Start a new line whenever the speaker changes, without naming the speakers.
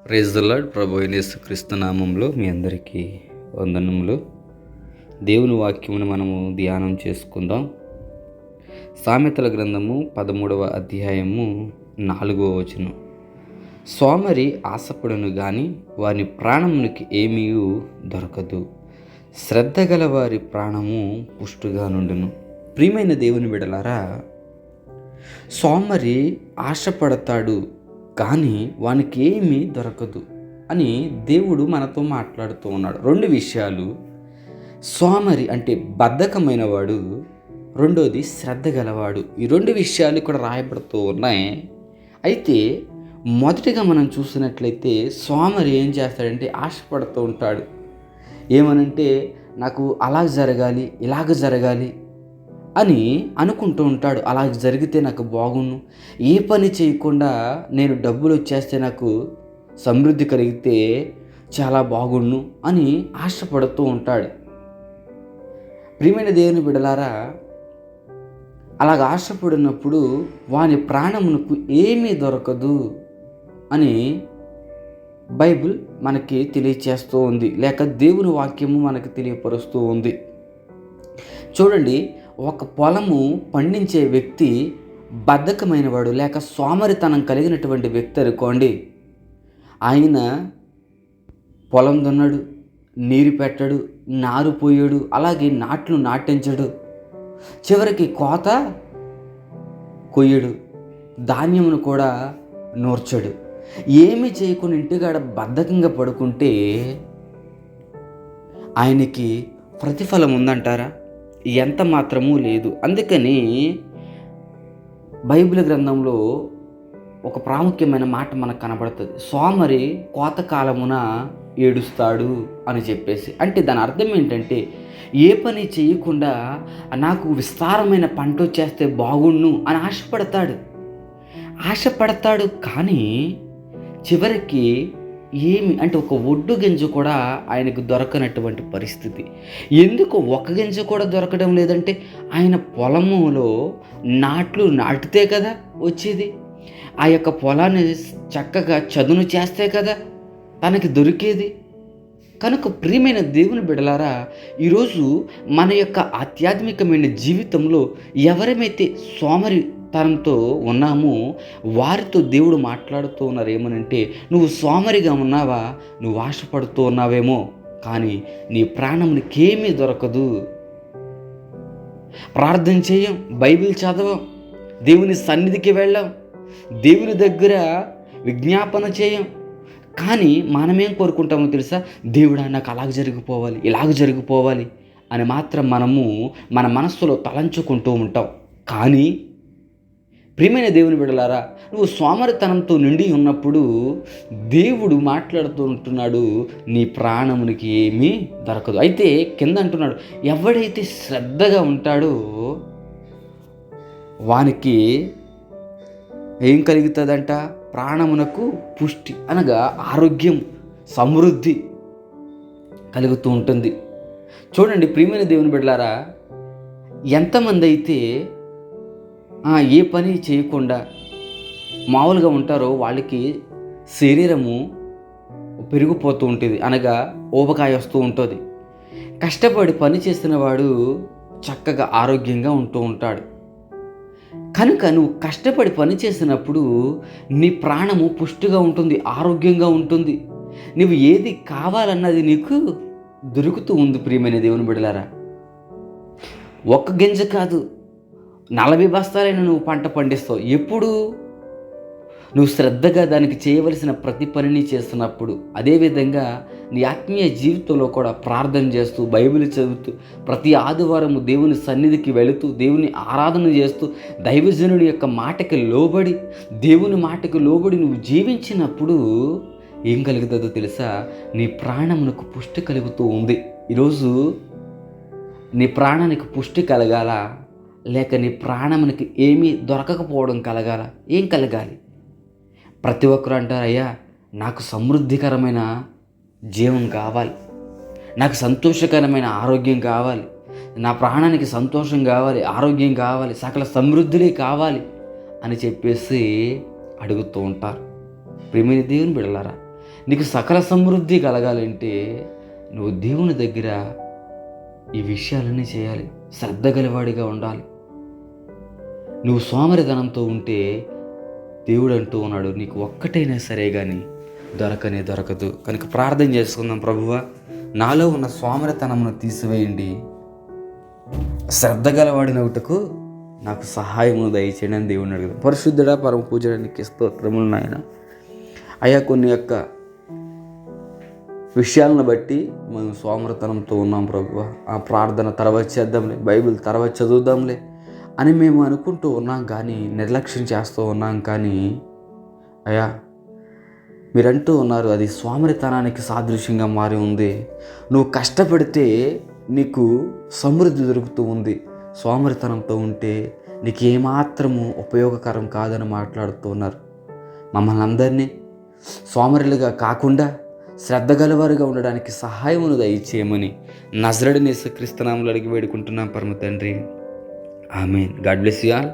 Praise the lord. ప్రభు అయిన యేసుక్రీస్తు నామంలో మీ అందరికీ వందనములు. దేవుని వాక్యమును మనము ధ్యానం చేసుకుందాం. సామెతల గ్రంథము 13వ అధ్యాయము 4వ వచనం. సోమరి ఆశపడును గాని వాని ప్రాణమునికి ఏమీ దొరకదు, శ్రద్ధ గల వారి ప్రాణము పుష్టిగా నుండును. ప్రియమైన దేవుని బిడ్డలారా, సోమరి ఆశపడతాడు కానీ వానికి ఏమీ దొరకదు అని దేవుడు మనతో మాట్లాడుతూ ఉన్నాడు. రెండు విషయాలు: సోమరి అంటే బద్ధకమైన వాడు, రెండోది శ్రద్ధ గలవాడు. ఈ రెండు విషయాలు ఇక్కడ రాయబడుతూ ఉన్నాయి. అయితే మొదటిగా మనం చూసినట్లయితే సోమరి ఏం చేస్తాడంటే ఆశపడుతూ ఉంటాడు. ఏమనంటే నాకు అలా జరగాలి, ఇలాగ జరగాలి అని అనుకుంటూ ఉంటాడు. అలా జరిగితే నాకు బాగుండు, ఏ పని చేయకుండా నేను డబ్బులు వచ్చేస్తే నాకు సమృద్ధి కలిగితే చాలా బాగుండు అని ఆశపడుతూ ఉంటాడు. ప్రియమైన దేవుని బిడ్డలారా, అలాగ ఆశపడినప్పుడు వాని ప్రాణమునకు ఏమీ దొరకదు అని బైబిల్ మనకి తెలియచేస్తూ ఉంది, లేక దేవుని వాక్యము మనకి తెలియపరుస్తూ ఉంది. చూడండి, ఒక పొలము పండించే వ్యక్తి బద్ధకమైన వాడు లేక సోమరితనం కలిగినటువంటి వ్యక్తి అనుకోండి. ఆయన పొలం దున్నాడు, నీరు పెట్టాడు, నారు పోయాడు, అలాగే నాట్లు నాటించడు, చివరికి కోత కొయ్యడు, ధాన్యమును కూడా నూర్చడు. ఏమీ చేయకుండా ఇంటికాడ బద్ధకంగా పడుకుంటే ఆయనకి ప్రతిఫలం ఉందంటారా? ఎంత మాత్రమూ లేదు. అందుకని బైబిల్ గ్రంథంలో ఒక ప్రాముఖ్యమైన మాట మనకు కనబడుతుంది. సోమరి కోతకాలమున ఏడుస్తాడు అని చెప్పేసి. అంటే దాని అర్థం ఏంటంటే, ఏ పని చేయకుండా నాకు విస్తారమైన పంట వచ్చేస్తే బాగుండు అని ఆశపడతాడు కానీ చివరికి ఏమి అంటే ఒక ఒడ్డు గింజ కూడా ఆయనకు దొరకనటువంటి పరిస్థితి. ఎందుకు ఒక గింజ కూడా దొరకడం లేదంటే, ఆయన పొలములో నాట్లు నాటితే కదా వచ్చేది, ఆ యొక్క పొలాన్ని చక్కగా చదును చేస్తే కదా తనకి దొరికేది. కనుక ప్రియమైన దేవుని బిడ్డలారా, ఈరోజు మన యొక్క ఆధ్యాత్మికమైన జీవితంలో ఎవరైతే సోమరితనంతో ఉన్నామో వారితో దేవుడు మాట్లాడుతూ ఉన్నారు. ఏమనంటే, నువ్వు సోమరిగా ఉన్నావా, నువ్వు ఆశపడుతూ ఉన్నావేమో కానీ నీ ప్రాణమునికేమీ దొరకదు. ప్రార్థన చేయం, బైబిల్ చదవం, దేవుని సన్నిధికి వెళ్ళాం, దేవుని దగ్గర విజ్ఞాపన చేయం, కానీ మనమేం కోరుకుంటామో తెలుసా? దేవుడా నాకు అలాగ జరిగిపోవాలి, ఇలాగ జరిగిపోవాలి అని మాత్రం మనము మన మనస్సులో తలంచుకుంటూ ఉంటాం. కానీ ప్రియమైన దేవుని బిడ్డలారా, నువ్వు సోమరితనంతో నిండి ఉన్నప్పుడు దేవుడు మాట్లాడుతూ ఉంటున్నాడు, నీ ప్రాణమునికి ఏమీ దొరకదు. అయితే కింద అంటున్నాడు, ఎవడైతే శ్రద్ధగా ఉంటాడో వానికి ఏం కలుగుతుందంట? ప్రాణమునకు పుష్టి అనగా ఆరోగ్యం, సమృద్ధి కలుగుతూ ఉంటుంది. చూడండి ప్రియమైన దేవుని బిడ్డలారా, ఎంతమంది అయితే ఏ పని చేయకుండా మామూలుగా ఉంటారో వాళ్ళకి శరీరము పెరిగిపోతూ ఉంటుంది, అనగా ఊబకాయ వస్తూ ఉంటుంది. కష్టపడి పని చేసిన వాడు చక్కగా ఆరోగ్యంగా ఉంటూ ఉంటాడు. కనుక నువ్వు కష్టపడి పని చేసినప్పుడు నీ ప్రాణము పుష్టిగా ఉంటుంది, ఆరోగ్యంగా ఉంటుంది. నువ్వు ఏది కావాలన్నది నీకు దొరుకుతూ ఉంది. ప్రియమైన దేవుని బిడ్డలారా, ఒక్క గింజ కాదు, 40 బస్తాలైన నువ్వు పంట పండిస్తావు. ఎప్పుడు? నువ్వు శ్రద్ధగా దానికి చేయవలసిన ప్రతి పనిని చేస్తున్నప్పుడు. అదేవిధంగా నీ ఆత్మీయ జీవితంలో కూడా ప్రార్థన చేస్తూ, బైబిల్ చదువుతూ, ప్రతి ఆదివారము దేవుని సన్నిధికి వెళుతూ, దేవుని ఆరాధన చేస్తూ, దైవజనుడి యొక్క మాటకి లోబడి, దేవుని మాటకి లోబడి నువ్వు జీవించినప్పుడు ఏం కలుగుతుందో తెలుసా? నీ ప్రాణమునకు పుష్టి కలుగుతూ ఉంది. ఈరోజు నీ ప్రాణానికి పుష్టి కలగాల, లేక నీ ప్రాణమునికి ఏమీ దొరకకపోవడం కలగాల? ఏం కలగాలి? ప్రతి ఒక్కరు అంటారు, అయ్యా నాకు సమృద్ధికరమైన జీవం కావాలి, నాకు సంతోషకరమైన ఆరోగ్యం కావాలి, నా ప్రాణానికి సంతోషం కావాలి, ఆరోగ్యం కావాలి, సకల సమృద్ధులే కావాలి అని చెప్పేసి అడుగుతూ ఉంటారు. ప్రియమైన దేవుని బిడ్డలారా, నీకు సకల సమృద్ధి కలగాలంటే నువ్వు దేవుని దగ్గర ఈ విషయాలన్నీ చేయాలి. శ్రద్ధ గలవాడిగా ఉండాలి. నువ్వు సోమరితనంతో ఉంటే దేవుడు అంటూ ఉన్నాడు, నీకు ఒక్కటైనా సరే కానీ దొరకదు. కనుక ప్రార్థన చేసుకుందాం. ప్రభువా, నాలో ఉన్న సోమరితనమును తీసివేయండి, శ్రద్ధ గలవాడినవుటకు నాకు సహాయమును దయచేయండి అని దేవుడిని అడుగుదాం. పరిశుద్ధుడా, పరమ పూజడానికి స్తోత్రములు నాయన. అయ్యా, కొన్ని యొక్క విషయాలను బట్టి మేము సోమరితనంతో ఉన్నాం ప్రభువా. ఆ ప్రార్థన తర్వాత చేద్దాంలే, బైబిల్ తర్వాత చదువుదాంలే అని మేము అనుకుంటూ ఉన్నాం, కానీ నిర్లక్ష్యం చేస్తూ ఉన్నాం. కానీ అయ్యా, మీరంటూ ఉన్నారు అది సోమరితనానికి సాదృశ్యంగా మారి ఉంది. నువ్వు కష్టపడితే నీకు సమృద్ధి దొరుకుతూ ఉంది, సోమరితనంతో ఉంటే నీకు ఏమాత్రము ఉపయోగకరం కాదని మాట్లాడుతూ ఉన్నారు. మమ్మల్ని అందరినీ సోమరులుగా కాకుండా శ్రద్ధ గలవారుగా ఉండడానికి సహాయమును దయచేయమని నజరేయుడైన యేసుక్రీస్తు నామములో అడిగి వేడుకుంటున్నాం పరమ తండ్రి. Amen. God bless you all.